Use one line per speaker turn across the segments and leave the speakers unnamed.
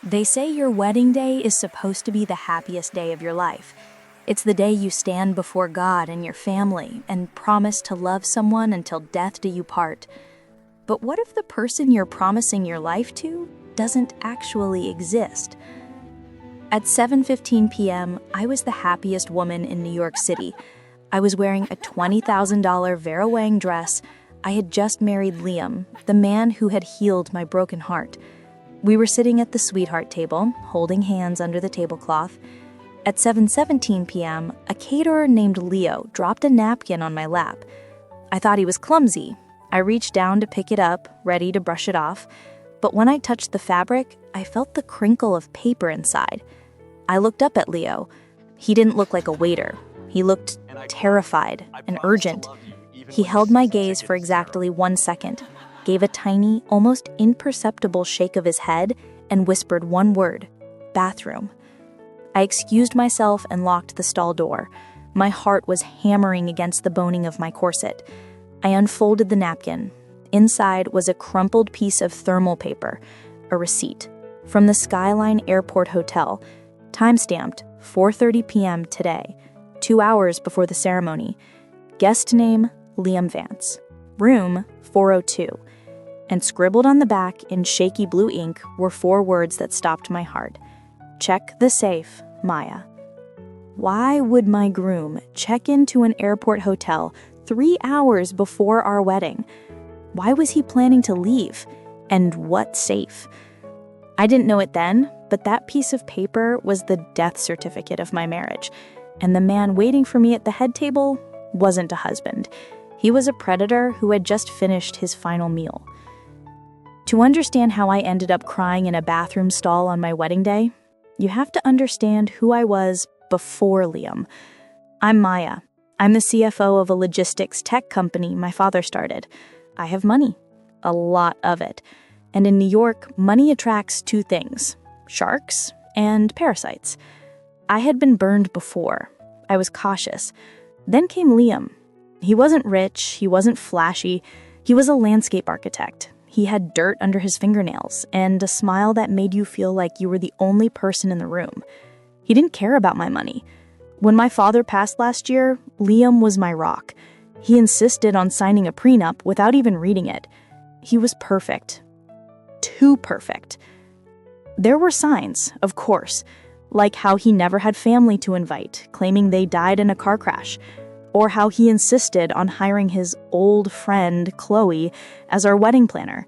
They say your wedding day is supposed to be the happiest day of your life. It's the day you stand before God and your family and promise to love someone until death do you part. But what if the person you're promising your life to doesn't actually exist? At 7:15 p.m., I was the happiest woman in New York City. I was wearing a $20,000 Vera Wang dress. I had just married Liam, the man who had healed my broken heart. We were sitting at the sweetheart table, holding hands under the tablecloth. At 7:17 p.m., a caterer named Leo dropped a napkin on my lap. I thought he was clumsy. I reached down to pick it up, ready to brush it off. But when I touched the fabric, I felt the crinkle of paper inside. I looked up at Leo. He didn't look like a waiter. He looked terrified and urgent. He held my gaze for exactly 1 second, gave a tiny, almost imperceptible shake of his head, and whispered one word: bathroom. I excused myself and locked the stall door. My heart was hammering against the boning of my corset. I unfolded the napkin. Inside was a crumpled piece of thermal paper, a receipt, from the Skyline Airport Hotel, time-stamped 4:30 p.m. today, 2 hours before the ceremony. Guest name, Liam Vance. Room, 402. And scribbled on the back in shaky blue ink were 4 words that stopped my heart. Check the safe, Maya. Why would my groom check into an airport hotel 3 hours before our wedding? Why was he planning to leave? And what safe? I didn't know it then, but that piece of paper was the death certificate of my marriage. And the man waiting for me at the head table wasn't a husband. He was a predator who had just finished his final meal. To understand how I ended up crying in a bathroom stall on my wedding day, you have to understand who I was before Liam. I'm Maya. I'm the CFO of a logistics tech company my father started. I have money, a lot of it. And in New York, money attracts 2 things: sharks and parasites. I had been burned before. I was cautious. Then came Liam. He wasn't rich, he wasn't flashy, he was a landscape architect. He had dirt under his fingernails and a smile that made you feel like you were the only person in the room. He didn't care about my money. When my father passed last year, Liam was my rock. He insisted on signing a prenup without even reading it. He was perfect. Too perfect. There were signs, of course, like how he never had family to invite, claiming they died in a car crash, or how he insisted on hiring his old friend, Chloe, as our wedding planner.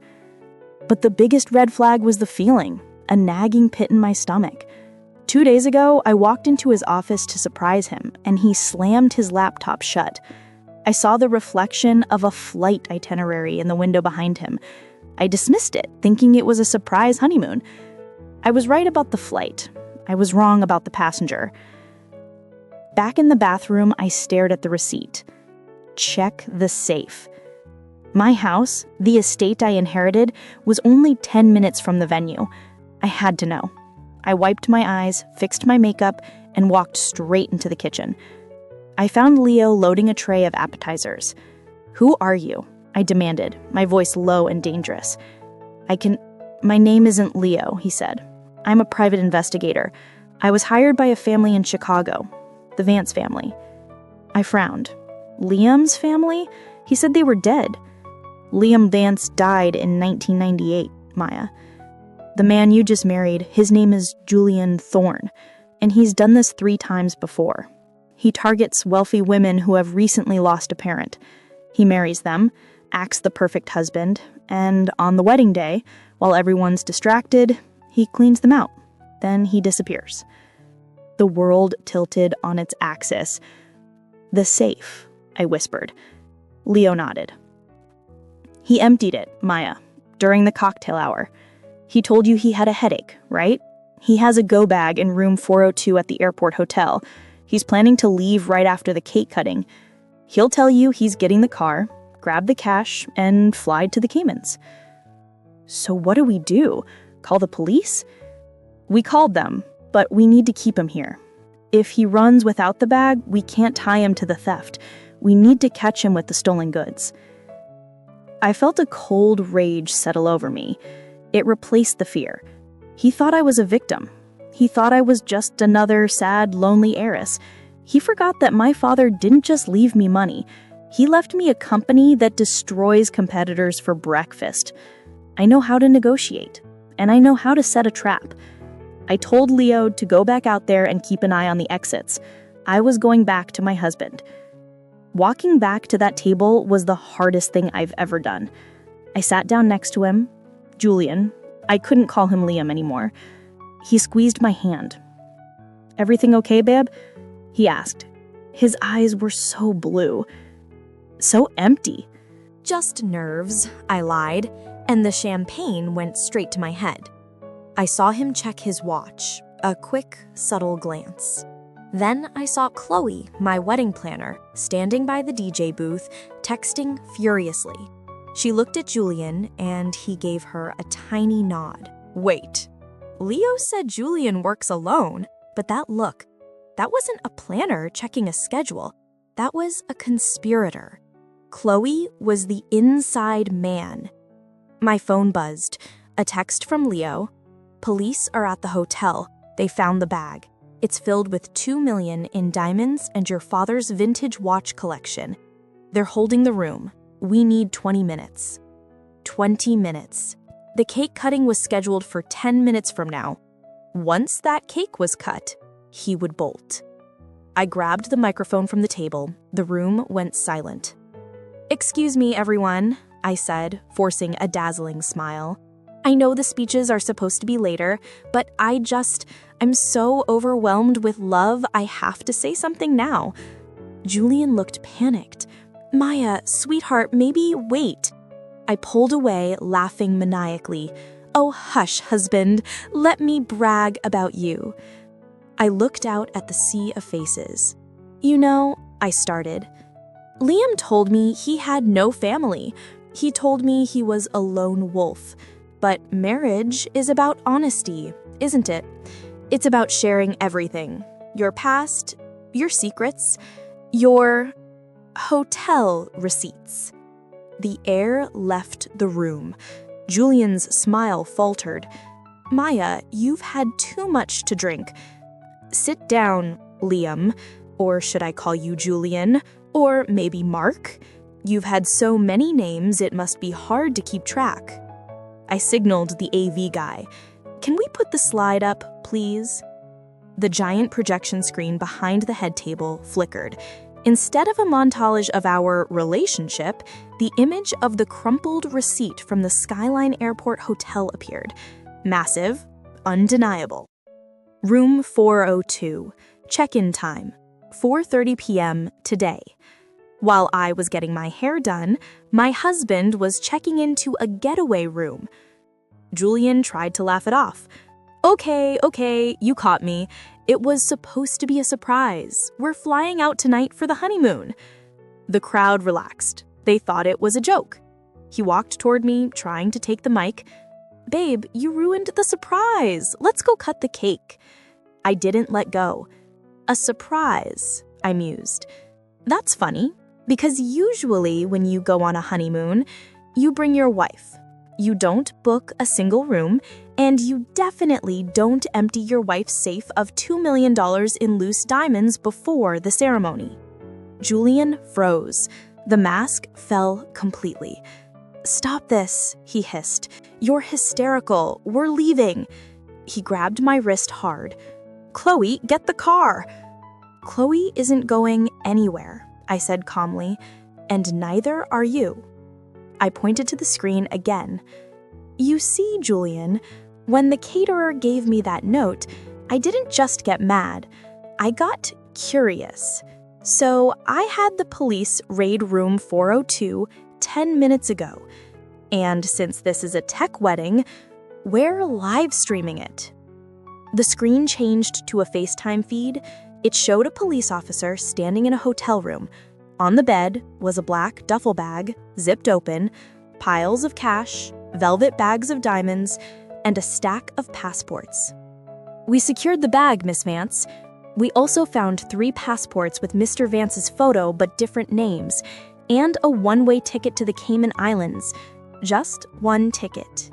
But the biggest red flag was the feeling, a nagging pit in my stomach. 2 days ago, I walked into his office to surprise him, and he slammed his laptop shut. I saw the reflection of a flight itinerary in the window behind him. I dismissed it, thinking it was a surprise honeymoon. I was right about the flight. I was wrong about the passenger. Back in the bathroom, I stared at the receipt. Check the safe. My house, the estate I inherited, was only 10 minutes from the venue. I had to know. I wiped my eyes, fixed my makeup, and walked straight into the kitchen. I found Leo loading a tray of appetizers. "Who are you?" I demanded, my voice low and dangerous. My name isn't Leo," he said. "I'm a private investigator. I was hired by a family in Chicago, the Vance family." I frowned. Liam's family? He said they were dead. Liam Vance died in 1998, Maya. The man you just married, his name is Julian Thorne, and he's done this 3 times before. He targets wealthy women who have recently lost a parent. He marries them, acts the perfect husband, and on the wedding day, while everyone's distracted, he cleans them out. Then he disappears. The world tilted on its axis. "The safe," I whispered. Leo nodded. "He emptied it, Maya, during the cocktail hour. He told you he had a headache, right? He has a go bag in room 402 at the airport hotel. He's planning to leave right after the cake cutting. He'll tell you he's getting the car, grab the cash, and fly to the Caymans." "So what do we do? Call the police?" "We called them, but we need to keep him here. If he runs without the bag, we can't tie him to the theft. We need to catch him with the stolen goods." I felt a cold rage settle over me. It replaced the fear. He thought I was a victim. He thought I was just another sad, lonely heiress. He forgot that my father didn't just leave me money. He left me a company that destroys competitors for breakfast. I know how to negotiate, and I know how to set a trap. I told Leo to go back out there and keep an eye on the exits. I was going back to my husband. Walking back to that table was the hardest thing I've ever done. I sat down next to him, Julian. I couldn't call him Liam anymore. He squeezed my hand. "Everything okay, babe?" he asked. His eyes were so blue, so empty.
"Just nerves," I lied, and the champagne went straight to my head. I saw him check his watch, a quick, subtle glance. Then I saw Chloe, my wedding planner, standing by the DJ booth, texting furiously. She looked at Julian, and he gave her a tiny nod. Wait, Leo said Julian works alone, but that look, that wasn't a planner checking a schedule. That was a conspirator. Chloe was the inside man. My phone buzzed. A text from Leo. "Police are at the hotel. They found the bag. It's filled with $2 million in diamonds and your father's vintage watch collection. They're holding the room. We need 20 minutes. 20 minutes. The cake cutting was scheduled for 10 minutes from now. Once that cake was cut, he would bolt." I grabbed the microphone from the table. The room went silent. "Excuse me, everyone," I said, forcing a dazzling smile. "I know the speeches are supposed to be later, but I'm so overwhelmed with love, I have to say something now." Julian looked panicked. "Maya, sweetheart, maybe wait." I pulled away, laughing maniacally. "Oh, hush, husband. Let me brag about you." I looked out at the sea of faces. "You know," I started. "Liam told me he had no family. He told me he was a lone wolf. But marriage is about honesty, isn't it? It's about sharing everything. Your past, your secrets, your hotel receipts." The air left the room. Julian's smile faltered. "Maya, you've had too much to drink. Sit down, Liam. Or should I call you Julian? Or maybe Mark? You've had so many names it must be hard to keep track." I signaled the AV guy. "Can we put the slide up, please?" The giant projection screen behind the head table flickered. Instead of a montage of our relationship, the image of the crumpled receipt from the Skyline Airport Hotel appeared. Massive, undeniable. Room 402, check-in time, 4:30 p.m. today. While I was getting my hair done, my husband was checking into a getaway room. Julian tried to laugh it off. Okay, you caught me. It was supposed to be a surprise. We're flying out tonight for the honeymoon." The crowd relaxed. They thought it was a joke. He walked toward me, trying to take the mic. "Babe, you ruined the surprise. Let's go cut the cake." I didn't let go. "A surprise," I mused. "That's funny, because usually when you go on a honeymoon, you bring your wife. You don't book a single room, and you definitely don't empty your wife's safe of $2 million in loose diamonds before the ceremony." Julian froze. The mask fell completely. "Stop this," he hissed. "You're hysterical. We're leaving." He grabbed my wrist hard. "Chloe, get the car." "Chloe isn't going anywhere," I said calmly, "and neither are you." I pointed to the screen again. "You see, Julian, when the caterer gave me that note, I didn't just get mad. I got curious. So I had the police raid room 402 10 minutes ago. And since this is a tech wedding, we're live streaming it." The screen changed to a FaceTime feed. It showed a police officer standing in a hotel room. On the bed was a black duffel bag, zipped open, piles of cash, velvet bags of diamonds, and a stack of passports. "We secured the bag, Miss Vance. We also found 3 passports with Mr. Vance's photo but different names, and a one-way ticket to the Cayman Islands. Just one ticket."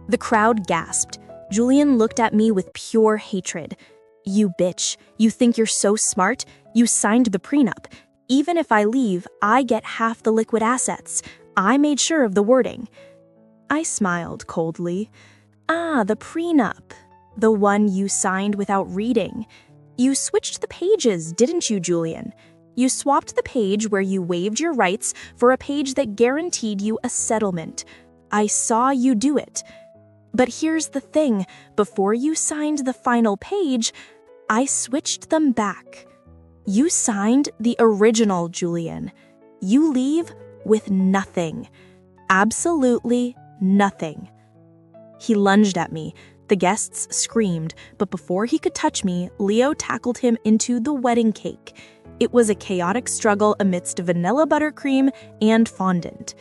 The crowd gasped. Julian looked at me with pure hatred. You bitch, you think you're so smart? You signed the prenup. Even if I leave, I get half the liquid assets. I made sure of the wording. I smiled coldly. Ah, the prenup. The one you signed without reading. You switched the pages, didn't you, Julian? You swapped the page where you waived your rights for a page that guaranteed you a settlement. I saw you do it. But here's the thing, before you signed the final page, I switched them back. You signed the original, Julian. You leave with nothing. Absolutely nothing. He lunged at me. The guests screamed, but before he could touch me, Leo tackled him into the wedding cake. It was a chaotic struggle amidst vanilla buttercream and fondant.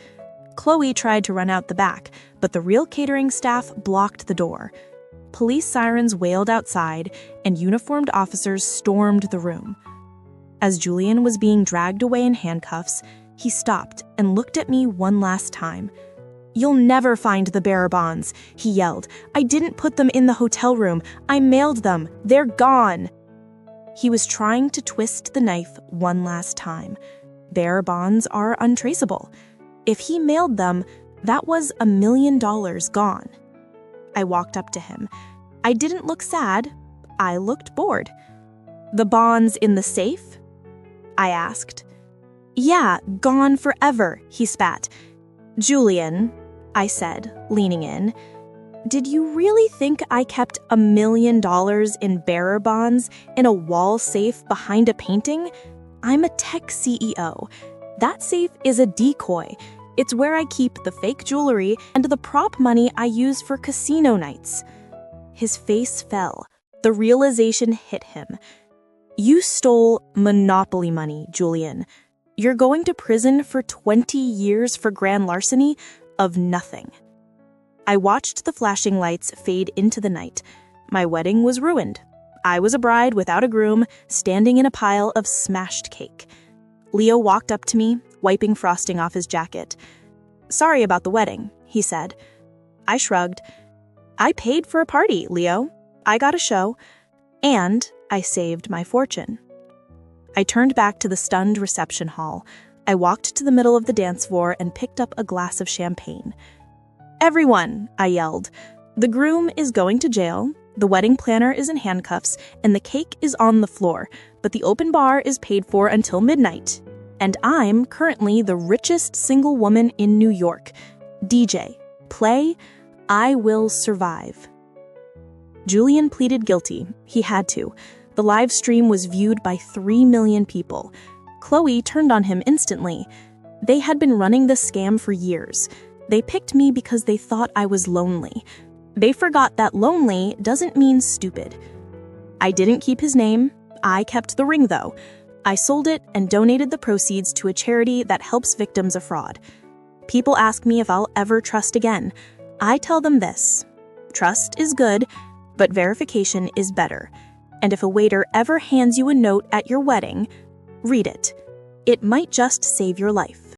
Chloe tried to run out the back, but the real catering staff blocked the door. Police sirens wailed outside, and uniformed officers stormed the room. As Julian was being dragged away in handcuffs, he stopped and looked at me one last time. "You'll never find the bearer bonds," he yelled. "I didn't put them in the hotel room. I mailed them. They're gone." He was trying to twist the knife one last time. Bearer bonds are untraceable. If he mailed them, that was $1 million gone. I walked up to him. I didn't look sad. I looked bored. "The bonds in the safe?" I asked. "Yeah, gone forever," he spat. "Julian," I said, leaning in, "did you really think I kept $1 million in bearer bonds in a wall safe behind a painting? I'm a tech CEO. That safe is a decoy. It's where I keep the fake jewelry and the prop money I use for casino nights." His face fell. The realization hit him. "You stole monopoly money, Julian. You're going to prison for 20 years for grand larceny of nothing." I watched the flashing lights fade into the night. My wedding was ruined. I was a bride without a groom, standing in a pile of smashed cake. Leo walked up to me, wiping frosting off his jacket. "Sorry about the wedding," he said. I shrugged. "I paid for a party, Leo. I got a show. And I saved my fortune." I turned back to the stunned reception hall. I walked to the middle of the dance floor and picked up a glass of champagne. "Everyone," I yelled. "The groom is going to jail, the wedding planner is in handcuffs, and the cake is on the floor, but the open bar is paid for until midnight. And I'm currently the richest single woman in New York. DJ, play I Will Survive." Julian pleaded guilty. He had to. The live stream was viewed by 3 million people. Chloe turned on him instantly. They had been running the scam for years. They picked me because they thought I was lonely. They forgot that lonely doesn't mean stupid. I didn't keep his name. I kept the ring, though. I sold it and donated the proceeds to a charity that helps victims of fraud. People ask me if I'll ever trust again. I tell them this: trust is good, but verification is better. And if a waiter ever hands you a note at your wedding, read it. It might just save your life.